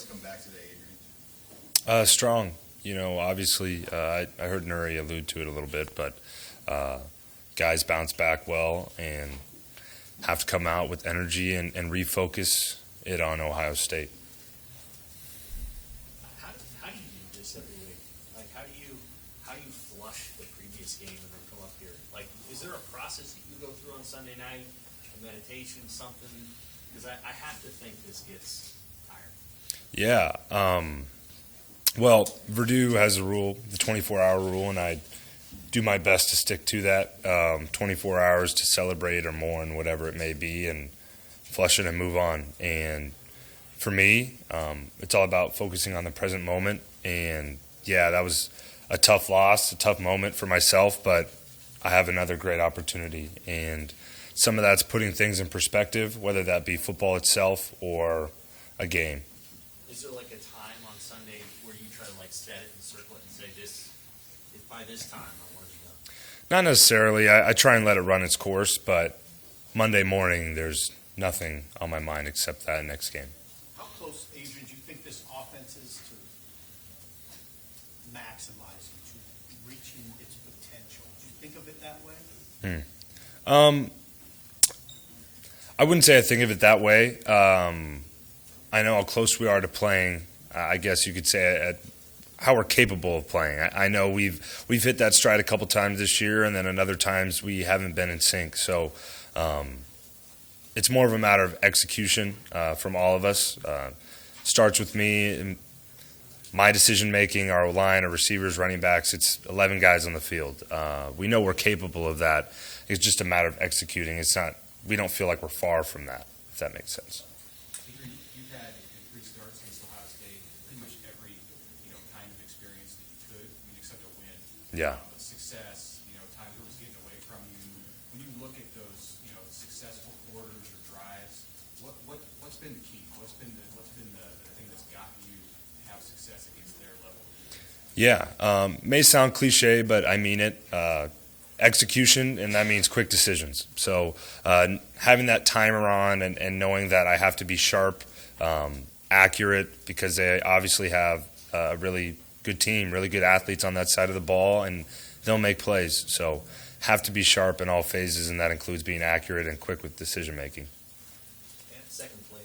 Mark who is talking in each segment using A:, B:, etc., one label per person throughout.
A: come back today, Adrian?
B: Strong. Obviously, I heard Nuri allude to it a little bit, but guys bounce back well and have to come out with energy and refocus it on Ohio State.
C: How do you do this every week? Like, how do you flush the previous game and then come up here? Like, is there a process that you go through on Sunday night, a meditation, something? Because I have to think this gets tired.
B: Yeah. Well, Verdue has a rule, the 24-hour rule, and I do my best to stick to that. 24 hours to celebrate or mourn, whatever it may be, and flush it and move on. And for me, it's all about focusing on the present moment. And, yeah, that was a tough loss, a tough moment for myself, but I have another great opportunity. And some of that's putting things in perspective, whether that be football itself or a game.
C: Is there like a time on Sunday where you try to like set it and circle it and say this, if by this time I want to be done?
B: Not necessarily. I try and let it run its course, but Monday morning there's nothing on my mind except that next game.
A: How close, Adrian, do you think this offense is to maximizing, to reaching its potential? Do you think of it that way?
B: I wouldn't say I think of it that way. I know how close we are to playing. I guess you could say at how we're capable of playing. I know we've hit that stride a couple times this year, and then another times we haven't been in sync. So it's more of a matter of execution from all of us. Starts with me and my decision making, our line, our receivers, running backs. It's 11 guys on the field. We know we're capable of that. It's just a matter of executing. It's not. We don't feel like we're far from that, if that makes sense.
D: You've had in 3 starts against Ohio State pretty much every kind of experience that you could, except a win.
B: Yeah.
D: But success, times it was getting away from you. When you look at those, successful quarters or drives, what's been the key? What's been the thing that's gotten you to have success against their level?
B: Yeah. May sound cliche, but I mean it. Execution, and that means quick decisions. So having that timer on and knowing that I have to be sharp, accurate, because they obviously have a really good team, really good athletes on that side of the ball, and they'll make plays. So have to be sharp in all phases, and that includes being accurate and quick with decision making.
C: That second play,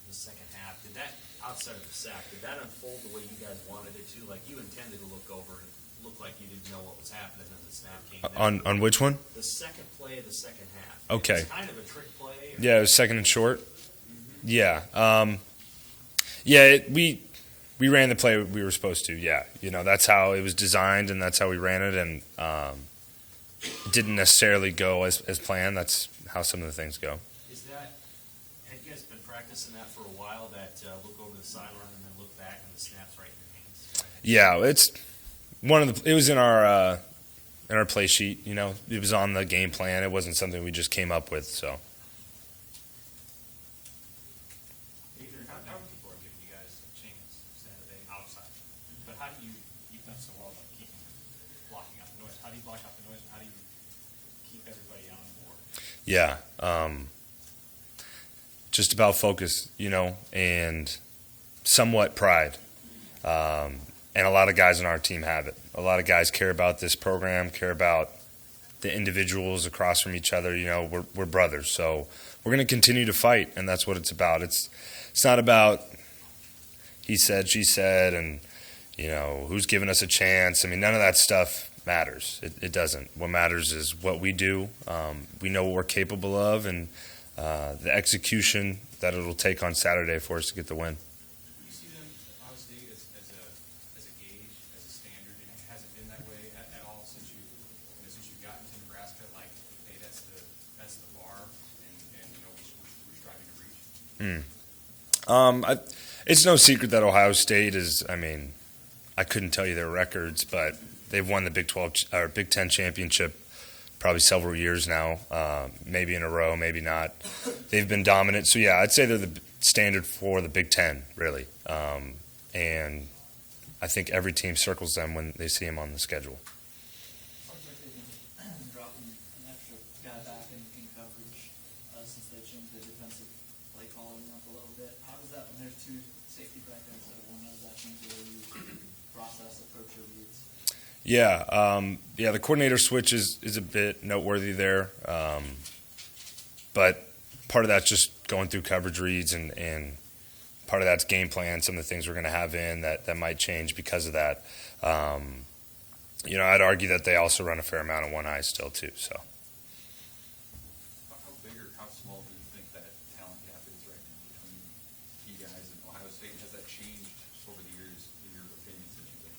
C: the second half, did that, outside of the sack, did that unfold the way you guys wanted it to? Like, you intended to look over and look like you didn't know what was happening, and the snap came down.
B: On which one?
C: The second play of the second half.
B: Okay.
C: It was kind of a trick play. Or?
B: Yeah, it was second and short.
C: Mm-hmm.
B: Yeah. We ran the play we were supposed to. Yeah. That's how it was designed, and that's how we ran it, and it didn't necessarily go as planned. That's how some of the things go.
C: Have you guys been practicing that for a while, that look over the sideline and then look back and the snap's right in your hands?
B: Yeah, it's it was in our play sheet. It was on the game plan. It wasn't something we just came up with. So.
D: Adrian, how many people are giving you guys a chance Saturday outside? But how do you've done so well about blocking out the noise? How do you block out the noise? How do you keep everybody on board?
B: Yeah, just about focus, and somewhat pride. And a lot of guys on our team have it. A lot of guys care about this program, care about the individuals across from each other. We're brothers, so we're going to continue to fight, and that's what it's about. It's not about he said, she said, and who's giving us a chance. I mean, none of that stuff matters. It doesn't. What matters is what we do. We know what we're capable of, and the execution that it'll take on Saturday for us to get the win. It's no secret that Ohio State is. I mean, I couldn't tell you their records, but they've won the Big 12 or Big 10 championship probably several years now, maybe in a row, maybe not. They've been dominant. So yeah, I'd say they're the standard for the Big 10, really. And I think every team circles them when they see them on the schedule.
E: Dropping an extra guy back in coverage since they changed the defensive play calling up a little bit. How does that, when there's two safety back there instead of one, how does that change the way you process, approach your reads?
B: Yeah, the coordinator switch is a bit noteworthy there, but part of that's just going through coverage reads, and part of that's game plan, some of the things we're going to have in that might change because of that. I'd argue that they also run a fair amount of one eye still too. So.
D: How big or how small do you think that talent gap is right now between you guys and Ohio State? Has that changed over the years, in your opinion, since you've been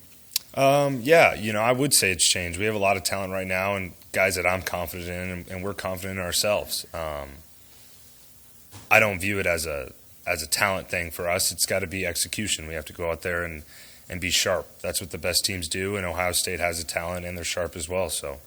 D: here?
B: I would say it's changed. We have a lot of talent right now, and guys that I'm confident in, and we're confident in ourselves. I don't view it as a talent thing for us. It's got to be execution. We have to go out there and be sharp. That's what the best teams do, and Ohio State has the talent, and they're sharp as well. So